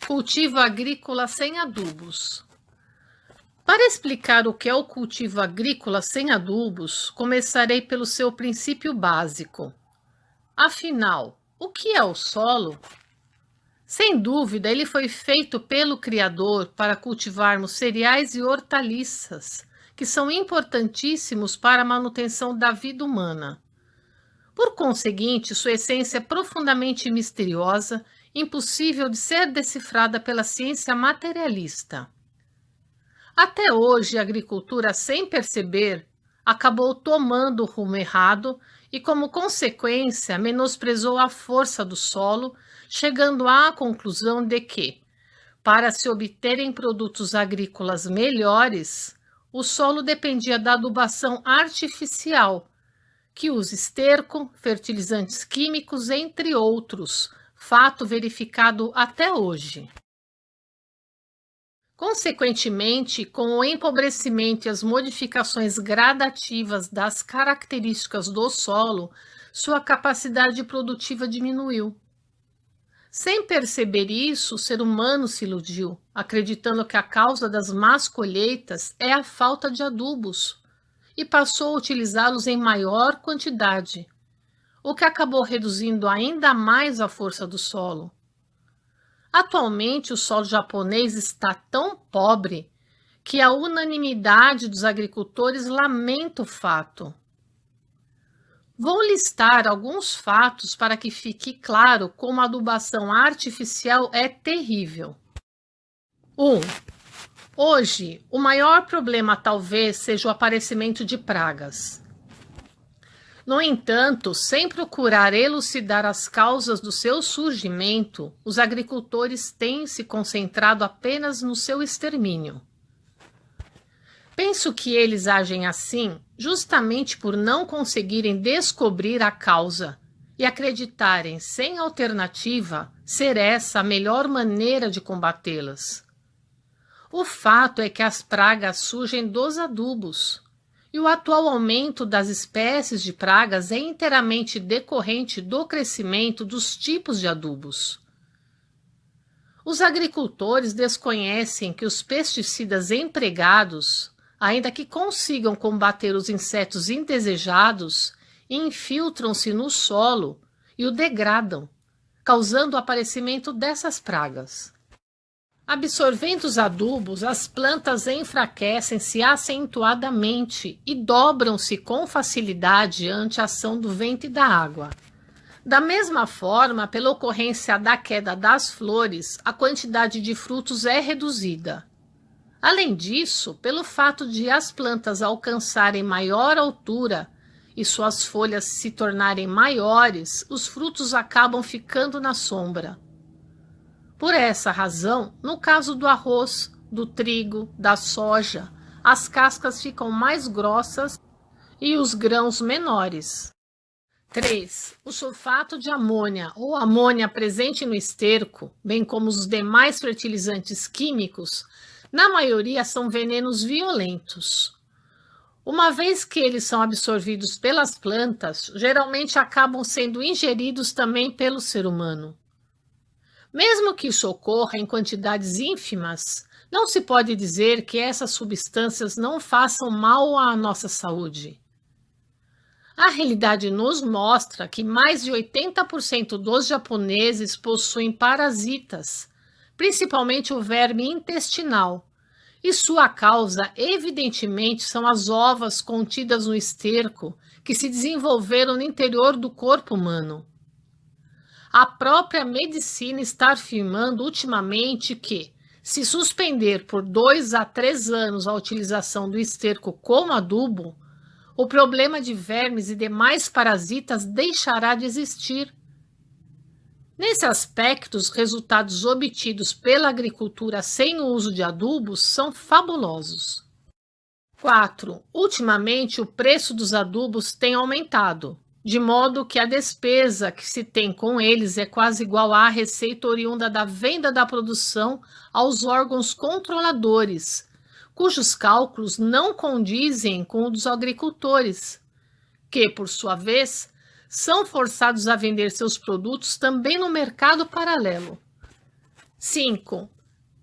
Cultivo agrícola sem adubos. Para explicar o que é o cultivo agrícola sem adubos, começarei pelo seu princípio básico. Afinal, o que é o solo? Sem dúvida, ele foi feito pelo Criador para cultivarmos cereais e hortaliças, que são importantíssimos para a manutenção da vida humana. Por conseguinte, sua essência é profundamente misteriosa, impossível de ser decifrada pela ciência materialista. Até hoje, a agricultura, sem perceber, acabou tomando o rumo errado e, como consequência, menosprezou a força do solo, chegando à conclusão de que, para se obterem produtos agrícolas melhores, o solo dependia da adubação artificial, que usa esterco, fertilizantes químicos, entre outros, fato verificado até hoje. Consequentemente, com o empobrecimento e as modificações gradativas das características do solo, sua capacidade produtiva diminuiu. Sem perceber isso, o ser humano se iludiu, acreditando que a causa das más colheitas é a falta de adubos, e passou a utilizá-los em maior quantidade, o que acabou reduzindo ainda mais a força do solo. Atualmente, o solo japonês está tão pobre que a unanimidade dos agricultores lamenta o fato. Vou listar alguns fatos para que fique claro como a adubação artificial é terrível. 1. Hoje, o maior problema talvez seja o aparecimento de pragas. No entanto, sem procurar elucidar as causas do seu surgimento, os agricultores têm se concentrado apenas no seu extermínio. Penso que eles agem assim justamente por não conseguirem descobrir a causa e acreditarem, sem alternativa, ser essa a melhor maneira de combatê-las. O fato é que as pragas surgem dos adubos. E o atual aumento das espécies de pragas é inteiramente decorrente do crescimento dos tipos de adubos. Os agricultores desconhecem que os pesticidas empregados, ainda que consigam combater os insetos indesejados, infiltram-se no solo e o degradam, causando o aparecimento dessas pragas. Absorvendo os adubos, as plantas enfraquecem-se acentuadamente e dobram-se com facilidade ante a ação do vento e da água. Da mesma forma, pela ocorrência da queda das flores, a quantidade de frutos é reduzida. Além disso, pelo fato de as plantas alcançarem maior altura e suas folhas se tornarem maiores, os frutos acabam ficando na sombra. Por essa razão, no caso do arroz, do trigo, da soja, as cascas ficam mais grossas e os grãos menores. 3. O sulfato de amônia ou amônia presente no esterco, bem como os demais fertilizantes químicos, na maioria são venenos violentos. Uma vez que eles são absorvidos pelas plantas, geralmente acabam sendo ingeridos também pelo ser humano. Mesmo que isso ocorra em quantidades ínfimas, não se pode dizer que essas substâncias não façam mal à nossa saúde. A realidade nos mostra que mais de 80% dos japoneses possuem parasitas, principalmente o verme intestinal, e sua causa, evidentemente, são as ovas contidas no esterco que se desenvolveram no interior do corpo humano. A própria medicina está afirmando ultimamente que, se suspender por 2 a 3 anos a utilização do esterco como adubo, o problema de vermes e demais parasitas deixará de existir. Nesse aspecto, os resultados obtidos pela agricultura sem o uso de adubos são fabulosos. 4. Ultimamente, o preço dos adubos tem aumentado, de modo que a despesa que se tem com eles é quase igual à receita oriunda da venda da produção aos órgãos controladores, cujos cálculos não condizem com os dos agricultores, que, por sua vez, são forçados a vender seus produtos também no mercado paralelo. 5.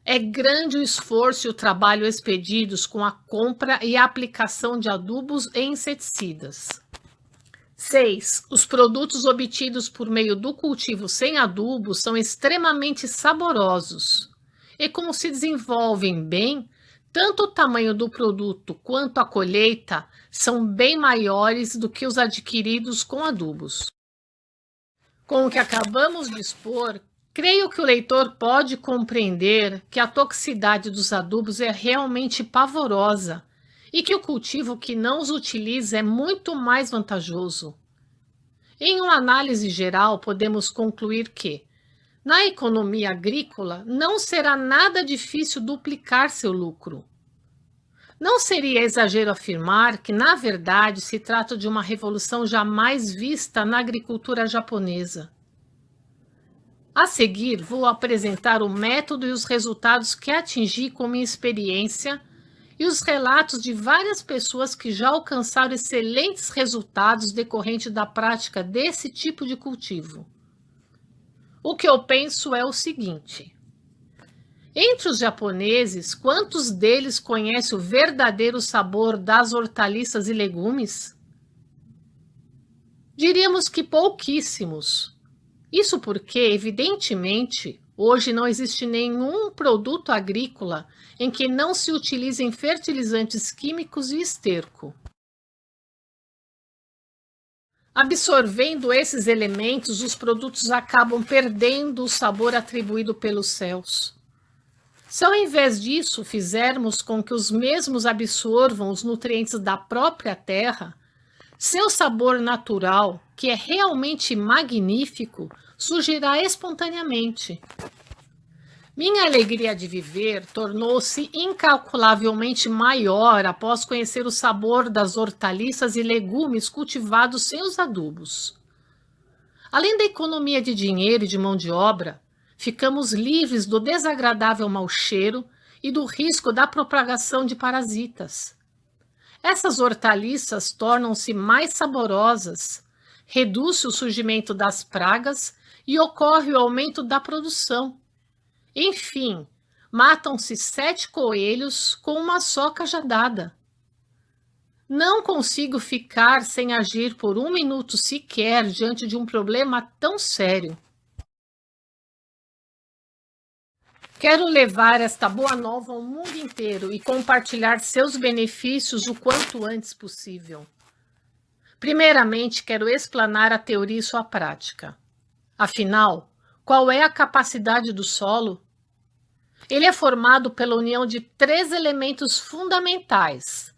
É grande o esforço e o trabalho expedidos com a compra e a aplicação de adubos e inseticidas. 6. Os produtos obtidos por meio do cultivo sem adubos são extremamente saborosos. E como se desenvolvem bem, tanto o tamanho do produto quanto a colheita são bem maiores do que os adquiridos com adubos. Com o que acabamos de expor, creio que o leitor pode compreender que a toxicidade dos adubos é realmente pavorosa e que o cultivo que não os utiliza é muito mais vantajoso. Em uma análise geral, podemos concluir que, na economia agrícola, não será nada difícil duplicar seu lucro. Não seria exagero afirmar que, na verdade, se trata de uma revolução jamais vista na agricultura japonesa. A seguir, vou apresentar o método e os resultados que atingi com minha experiência e os relatos de várias pessoas que já alcançaram excelentes resultados decorrentes da prática desse tipo de cultivo. O que eu penso é o seguinte: entre os japoneses, quantos deles conhecem o verdadeiro sabor das hortaliças e legumes? Diríamos que pouquíssimos. Isso porque, evidentemente, hoje não existe nenhum produto agrícola em que não se utilizem fertilizantes químicos e esterco. Absorvendo esses elementos, os produtos acabam perdendo o sabor atribuído pelos céus. Se ao invés disso fizermos com que os mesmos absorvam os nutrientes da própria terra, seu sabor natural, que é realmente magnífico, surgirá espontaneamente. Minha alegria de viver tornou-se incalculavelmente maior após conhecer o sabor das hortaliças e legumes cultivados sem os adubos. Além da economia de dinheiro e de mão de obra, ficamos livres do desagradável mau cheiro e do risco da propagação de parasitas. Essas hortaliças tornam-se mais saborosas, reduz-se o surgimento das pragas e ocorre o aumento da produção. Enfim, matam-se 7 coelhos com uma só cajadada. Não consigo ficar sem agir por 1 minuto sequer diante de um problema tão sério. Quero levar esta boa nova ao mundo inteiro e compartilhar seus benefícios o quanto antes possível. Primeiramente, quero explanar a teoria e sua prática. Afinal, qual é a capacidade do solo? Ele é formado pela união de 3 elementos fundamentais: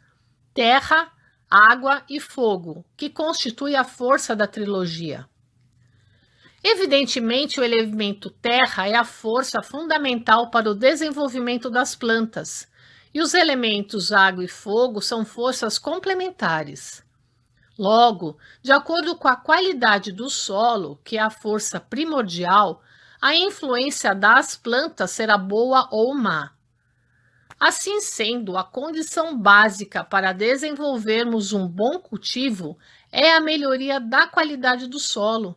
terra, água e fogo, que constitui a força da trilogia. Evidentemente, o elemento terra é a força fundamental para o desenvolvimento das plantas, e os elementos água e fogo são forças complementares. Logo, de acordo com a qualidade do solo, que é a força primordial, a influência das plantas será boa ou má. Assim sendo, a condição básica para desenvolvermos um bom cultivo é a melhoria da qualidade do solo.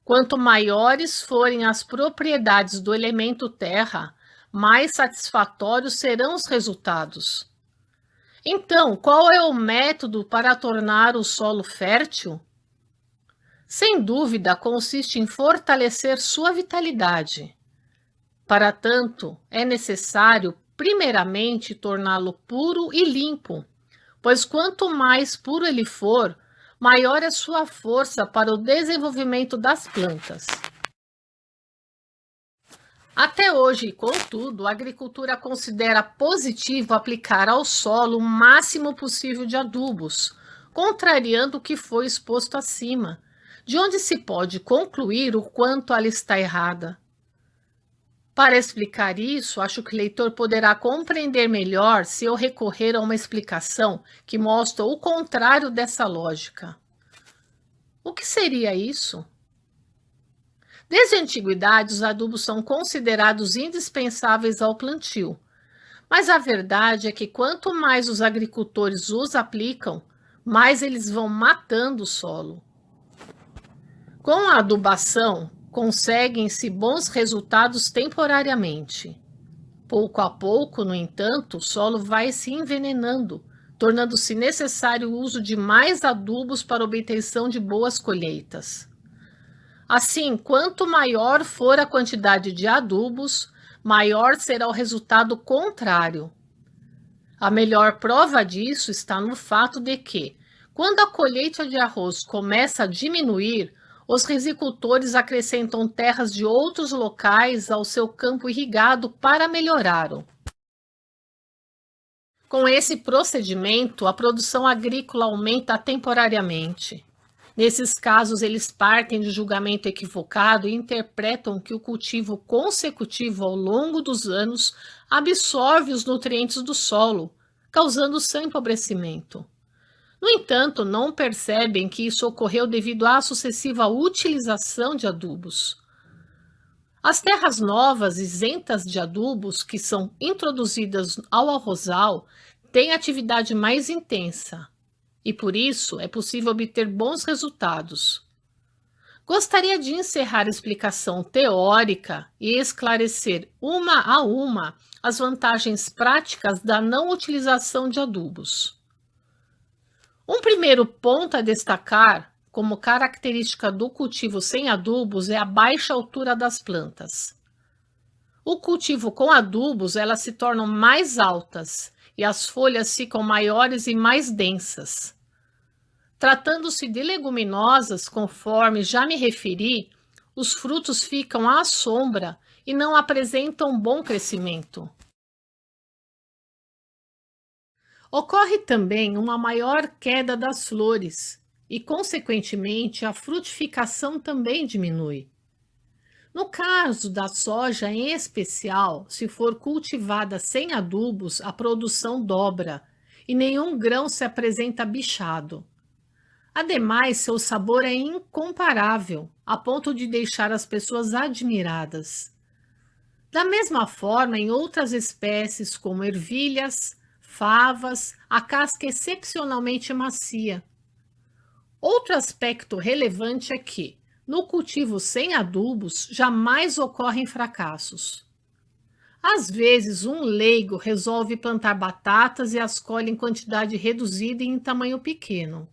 Quanto maiores forem as propriedades do elemento terra, mais satisfatórios serão os resultados. Então, qual é o método para tornar o solo fértil? Sem dúvida, consiste em fortalecer sua vitalidade. Para tanto, é necessário, primeiramente, torná-lo puro e limpo, pois quanto mais puro ele for, maior é sua força para o desenvolvimento das plantas. Até hoje, contudo, a agricultura considera positivo aplicar ao solo o máximo possível de adubos, contrariando o que foi exposto acima, de onde se pode concluir o quanto ela está errada. Para explicar isso, acho que o leitor poderá compreender melhor se eu recorrer a uma explicação que mostra o contrário dessa lógica. O que seria isso? Desde a antiguidade, os adubos são considerados indispensáveis ao plantio, mas a verdade é que quanto mais os agricultores os aplicam, mais eles vão matando o solo. Com a adubação, Conseguem-se bons resultados temporariamente. Pouco a pouco, no entanto, o solo vai se envenenando, tornando-se necessário o uso de mais adubos para obtenção de boas colheitas. Assim, quanto maior for a quantidade de adubos, maior será o resultado contrário. A melhor prova disso está no fato de que, quando a colheita de arroz começa a diminuir, os risicultores acrescentam terras de outros locais ao seu campo irrigado para melhorá-lo. Com esse procedimento, a produção agrícola aumenta temporariamente. Nesses casos, eles partem de julgamento equivocado e interpretam que o cultivo consecutivo ao longo dos anos absorve os nutrientes do solo, causando seu empobrecimento. No entanto, não percebem que isso ocorreu devido à sucessiva utilização de adubos. As terras novas, isentas de adubos, que são introduzidas ao arrozal, têm atividade mais intensa e, por isso, é possível obter bons resultados. Gostaria de encerrar a explicação teórica e esclarecer uma a uma as vantagens práticas da não utilização de adubos. Um primeiro ponto a destacar, como característica do cultivo sem adubos, é a baixa altura das plantas. O cultivo com adubos, elas se tornam mais altas e as folhas ficam maiores e mais densas. Tratando-se de leguminosas, conforme já me referi, os frutos ficam à sombra e não apresentam bom crescimento. Ocorre também uma maior queda das flores e, consequentemente, a frutificação também diminui. No caso da soja em especial, se for cultivada sem adubos, a produção dobra e nenhum grão se apresenta bichado. Ademais, seu sabor é incomparável, a ponto de deixar as pessoas admiradas. Da mesma forma, em outras espécies, como ervilhas, favas, a casca é excepcionalmente macia. Outro aspecto relevante é que, no cultivo sem adubos, jamais ocorrem fracassos. Às vezes, um leigo resolve plantar batatas e as colhe em quantidade reduzida e em tamanho pequeno.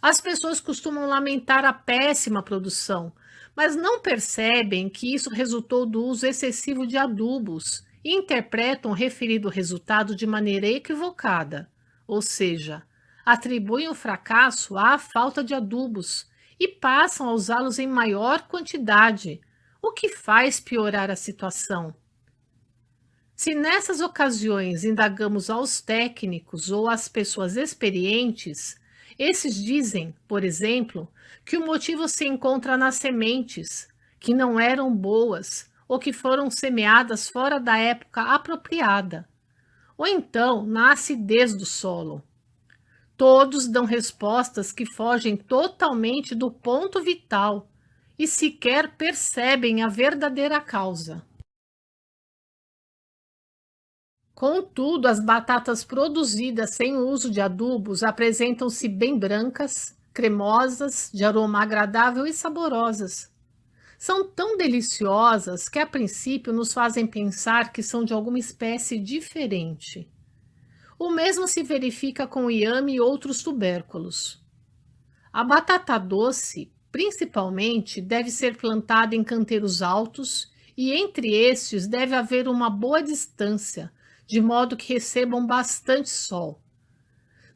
As pessoas costumam lamentar a péssima produção, mas não percebem que isso resultou do uso excessivo de adubos e interpretam o referido resultado de maneira equivocada, ou seja, atribuem o fracasso à falta de adubos e passam a usá-los em maior quantidade, o que faz piorar a situação. Se nessas ocasiões indagamos aos técnicos ou às pessoas experientes, esses dizem, por exemplo, que o motivo se encontra nas sementes, que não eram boas ou que foram semeadas fora da época apropriada, ou então na acidez do solo. Todos dão respostas que fogem totalmente do ponto vital e sequer percebem a verdadeira causa. Contudo, as batatas produzidas sem o uso de adubos apresentam-se bem brancas, cremosas, de aroma agradável e saborosas. São tão deliciosas que, a princípio, nos fazem pensar que são de alguma espécie diferente. O mesmo se verifica com o inhame e outros tubérculos. A batata doce, principalmente, deve ser plantada em canteiros altos e entre estes deve haver uma boa distância, de modo que recebam bastante sol.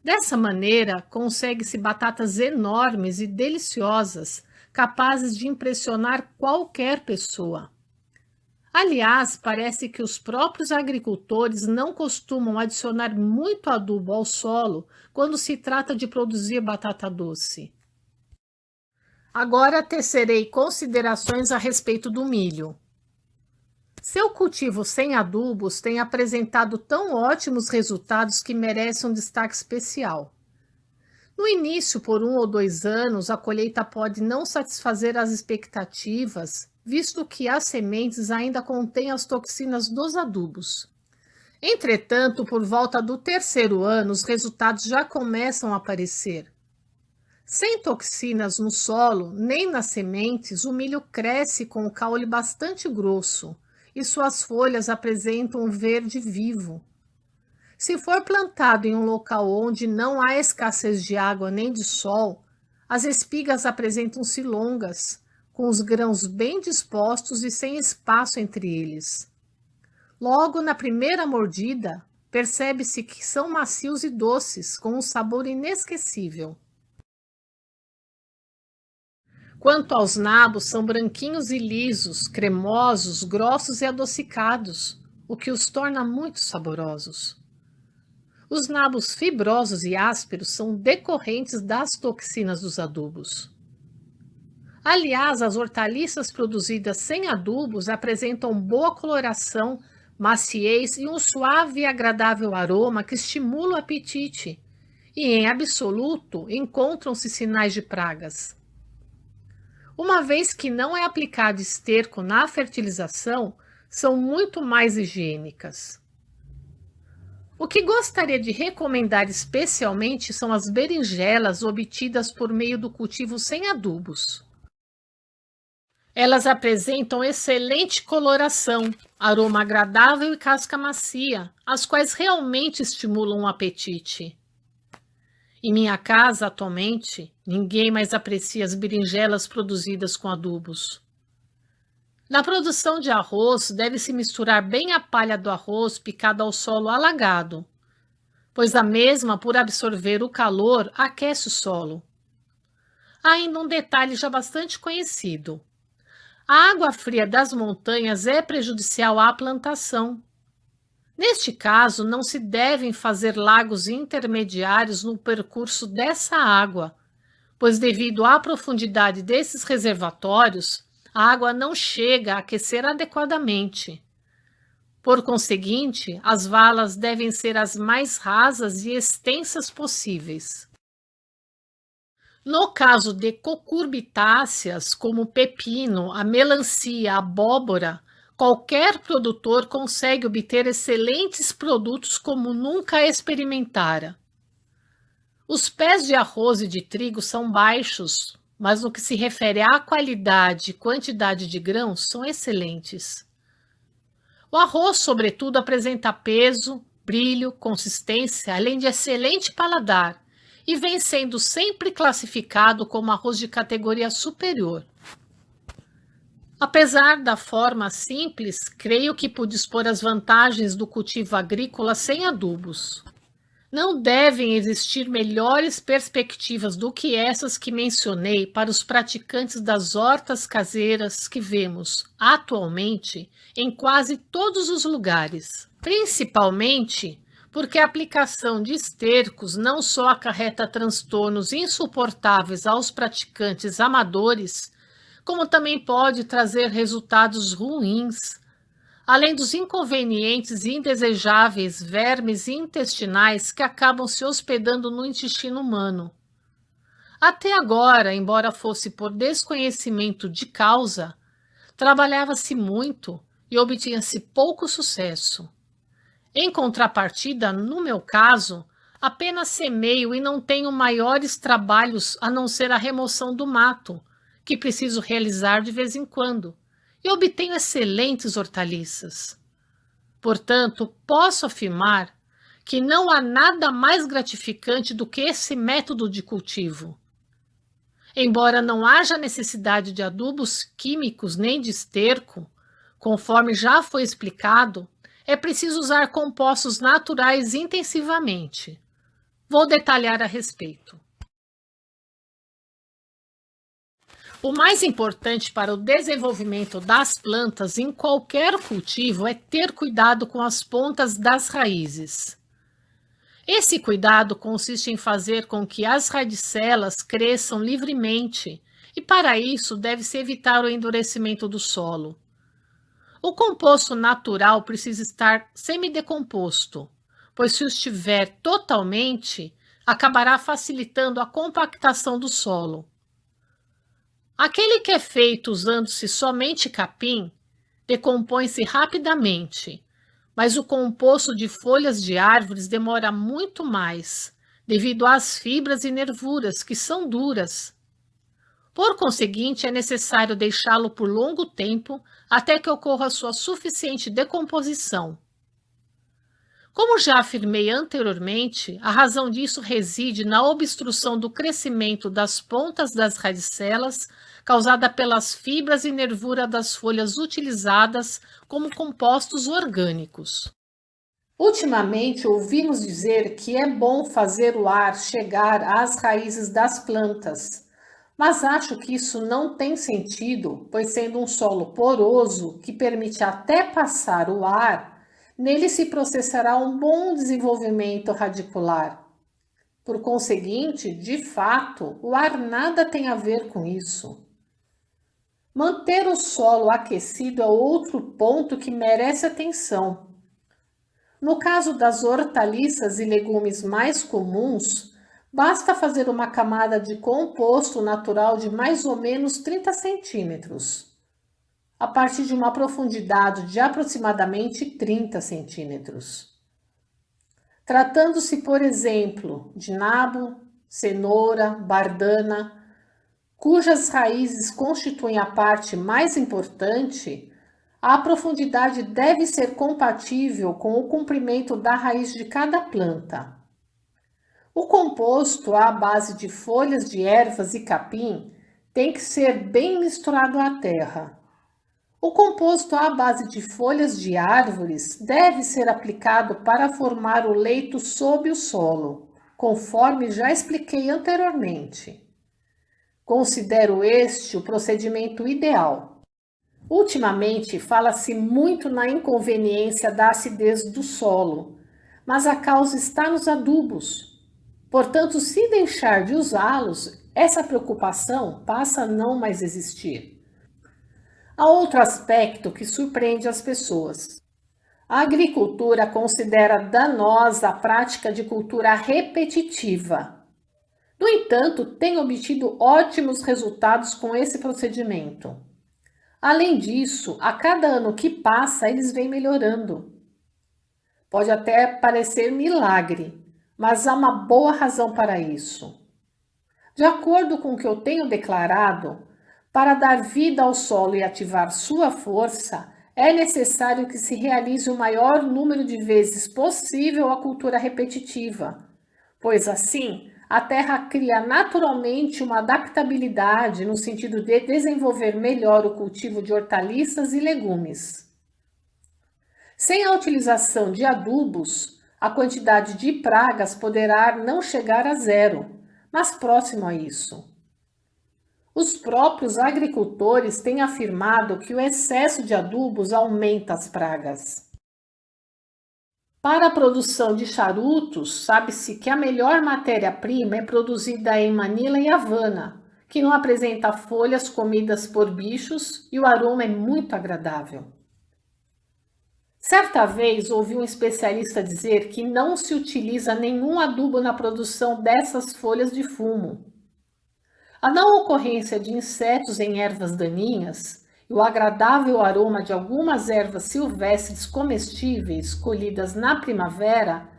Dessa maneira, consegue-se batatas enormes e deliciosas, capazes de impressionar qualquer pessoa. Aliás, parece que os próprios agricultores não costumam adicionar muito adubo ao solo quando se trata de produzir batata doce. Agora tecerei considerações a respeito do milho. Seu cultivo sem adubos tem apresentado tão ótimos resultados que merece um destaque especial. No início, por 1 ou 2 anos, a colheita pode não satisfazer as expectativas, visto que as sementes ainda contêm as toxinas dos adubos. Entretanto, por volta do 3º ano, os resultados já começam a aparecer. Sem toxinas no solo nem nas sementes, o milho cresce com o caule bastante grosso e suas folhas apresentam um verde vivo. Se for plantado em um local onde não há escassez de água nem de sol, as espigas apresentam-se longas, com os grãos bem dispostos e sem espaço entre eles. Logo na primeira mordida, percebe-se que são macios e doces, com um sabor inesquecível. Quanto aos nabos, são branquinhos e lisos, cremosos, grossos e adocicados, o que os torna muito saborosos. Os nabos fibrosos e ásperos são decorrentes das toxinas dos adubos. Aliás, as hortaliças produzidas sem adubos apresentam boa coloração, maciez e um suave e agradável aroma que estimula o apetite, e em absoluto encontram-se sinais de pragas. Uma vez que não é aplicado esterco na fertilização, são muito mais higiênicas. O que gostaria de recomendar especialmente são as berinjelas obtidas por meio do cultivo sem adubos. Elas apresentam excelente coloração, aroma agradável e casca macia, as quais realmente estimulam o apetite. Em minha casa, atualmente, ninguém mais aprecia as berinjelas produzidas com adubos. Na produção de arroz, deve-se misturar bem a palha do arroz picada ao solo alagado, pois a mesma, por absorver o calor, aquece o solo. Há ainda um detalhe já bastante conhecido. A água fria das montanhas é prejudicial à plantação. Neste caso, não se devem fazer lagos intermediários no percurso dessa água, pois devido à profundidade desses reservatórios, a água não chega a aquecer adequadamente. Por conseguinte, as valas devem ser as mais rasas e extensas possíveis. No caso de cucurbitáceas, como o pepino, a melancia, a abóbora, qualquer produtor consegue obter excelentes produtos como nunca experimentara. Os pés de arroz e de trigo são baixos, mas no que se refere à qualidade e quantidade de grãos, são excelentes. O arroz, sobretudo, apresenta peso, brilho, consistência, além de excelente paladar, e vem sendo sempre classificado como arroz de categoria superior. Apesar da forma simples, creio que pude expor as vantagens do cultivo agrícola sem adubos. Não devem existir melhores perspectivas do que essas que mencionei para os praticantes das hortas caseiras que vemos atualmente em quase todos os lugares, principalmente porque a aplicação de estercos não só acarreta transtornos insuportáveis aos praticantes amadores, como também pode trazer resultados ruins, além dos inconvenientes e indesejáveis vermes intestinais que acabam se hospedando no intestino humano. Até agora, embora fosse por desconhecimento de causa, trabalhava-se muito e obtinha-se pouco sucesso. Em contrapartida, no meu caso, apenas semeio e não tenho maiores trabalhos a não ser a remoção do mato, que preciso realizar de vez em quando, e obtenho excelentes hortaliças. Portanto, posso afirmar que não há nada mais gratificante do que esse método de cultivo. Embora não haja necessidade de adubos químicos nem de esterco, conforme já foi explicado, é preciso usar compostos naturais intensivamente. Vou detalhar a respeito. O mais importante para o desenvolvimento das plantas em qualquer cultivo é ter cuidado com as pontas das raízes. Esse cuidado consiste em fazer com que as radicelas cresçam livremente, e para isso deve-se evitar o endurecimento do solo. O composto natural precisa estar semidecomposto, pois se o estiver totalmente, acabará facilitando a compactação do solo. Aquele que é feito usando-se somente capim, decompõe-se rapidamente, mas o composto de folhas de árvores demora muito mais, devido às fibras e nervuras, que são duras. Por conseguinte, é necessário deixá-lo por longo tempo até que ocorra sua suficiente decomposição. Como já afirmei anteriormente, a razão disso reside na obstrução do crescimento das pontas das radicelas, causada pelas fibras e nervura das folhas utilizadas como compostos orgânicos. Ultimamente ouvimos dizer que é bom fazer o ar chegar às raízes das plantas, mas acho que isso não tem sentido, pois sendo um solo poroso que permite até passar o ar, nele se processará um bom desenvolvimento radicular. Por conseguinte, de fato, o ar nada tem a ver com isso. Manter o solo aquecido é outro ponto que merece atenção. No caso das hortaliças e legumes mais comuns, basta fazer uma camada de composto natural de mais ou menos 30 centímetros, a partir de uma profundidade de aproximadamente 30 centímetros. Tratando-se, por exemplo, de nabo, cenoura, bardana, cujas raízes constituem a parte mais importante, a profundidade deve ser compatível com o comprimento da raiz de cada planta. O composto à base de folhas de ervas e capim tem que ser bem misturado à terra. O composto à base de folhas de árvores deve ser aplicado para formar o leito sob o solo, conforme já expliquei anteriormente. Considero este o procedimento ideal. Ultimamente, fala-se muito na inconveniência da acidez do solo, mas a causa está nos adubos. Portanto, se deixar de usá-los, essa preocupação passa a não mais existir. Há outro aspecto que surpreende as pessoas. A agricultura considera danosa a prática de cultura repetitiva. No entanto, tem obtido ótimos resultados com esse procedimento. Além disso, a cada ano que passa, eles vêm melhorando. Pode até parecer milagre, mas há uma boa razão para isso. De acordo com o que eu tenho declarado, para dar vida ao solo e ativar sua força, é necessário que se realize o maior número de vezes possível a cultura repetitiva, pois assim a terra cria naturalmente uma adaptabilidade no sentido de desenvolver melhor o cultivo de hortaliças e legumes. Sem a utilização de adubos, a quantidade de pragas poderá não chegar a zero, mas próximo a isso. Os próprios agricultores têm afirmado que o excesso de adubos aumenta as pragas. Para a produção de charutos, sabe-se que a melhor matéria-prima é produzida em Manila e Havana, que não apresenta folhas comidas por bichos e o aroma é muito agradável. Certa vez ouvi um especialista dizer que não se utiliza nenhum adubo na produção dessas folhas de fumo. A não ocorrência de insetos em ervas daninhas e o agradável aroma de algumas ervas silvestres comestíveis colhidas na primavera,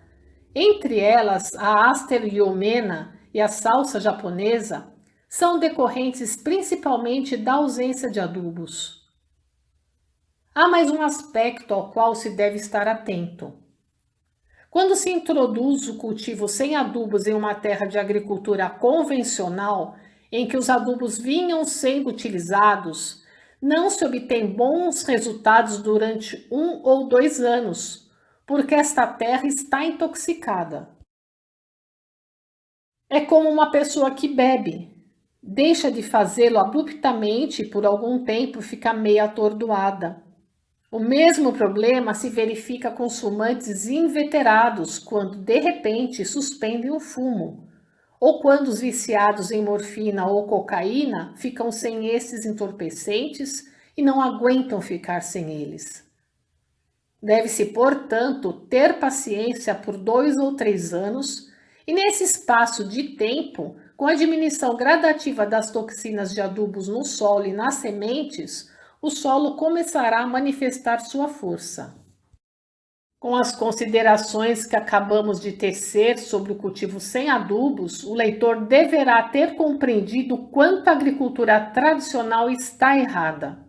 entre elas a Aster yeomena e a salsa japonesa, são decorrentes principalmente da ausência de adubos. Há mais um aspecto ao qual se deve estar atento. Quando se introduz o cultivo sem adubos em uma terra de agricultura convencional, em que os adubos vinham sendo utilizados, não se obtém bons resultados durante 1 ou 2 anos, porque esta terra está intoxicada. É como uma pessoa que bebe. Deixa de fazê-lo abruptamente e por algum tempo fica meio atordoada. O mesmo problema se verifica com os fumantes inveterados quando de repente suspendem o fumo, ou quando os viciados em morfina ou cocaína ficam sem esses entorpecentes e não aguentam ficar sem eles. Deve-se, portanto, ter paciência por 2 ou 3 anos e nesse espaço de tempo, com a diminuição gradativa das toxinas de adubos no solo e nas sementes, o solo começará a manifestar sua força. Com as considerações que acabamos de tecer sobre o cultivo sem adubos, o leitor deverá ter compreendido quanto a agricultura tradicional está errada.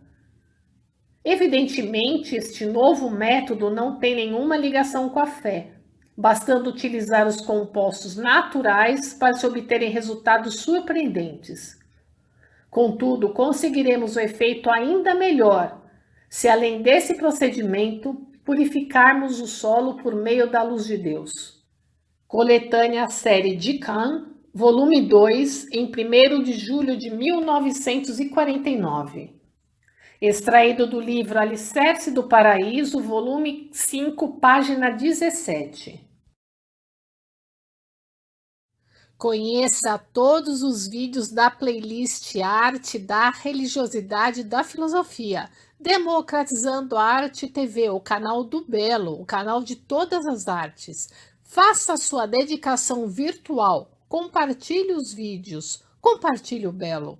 Evidentemente, este novo método não tem nenhuma ligação com a fé, bastando utilizar os compostos naturais para se obterem resultados surpreendentes. Contudo, conseguiremos o efeito ainda melhor se, além desse procedimento, purificarmos o solo por meio da luz de Deus. Coletânea série de Kahn, volume 2, em 1º de julho de 1949. Extraído do livro Alicerce do Paraíso, volume 5, página 17. Conheça todos os vídeos da playlist Arte da Religiosidade e da Filosofia, Democratizando a Arte TV, o canal do Belo, o canal de todas as artes. Faça a sua dedicação virtual, compartilhe os vídeos, compartilhe o Belo.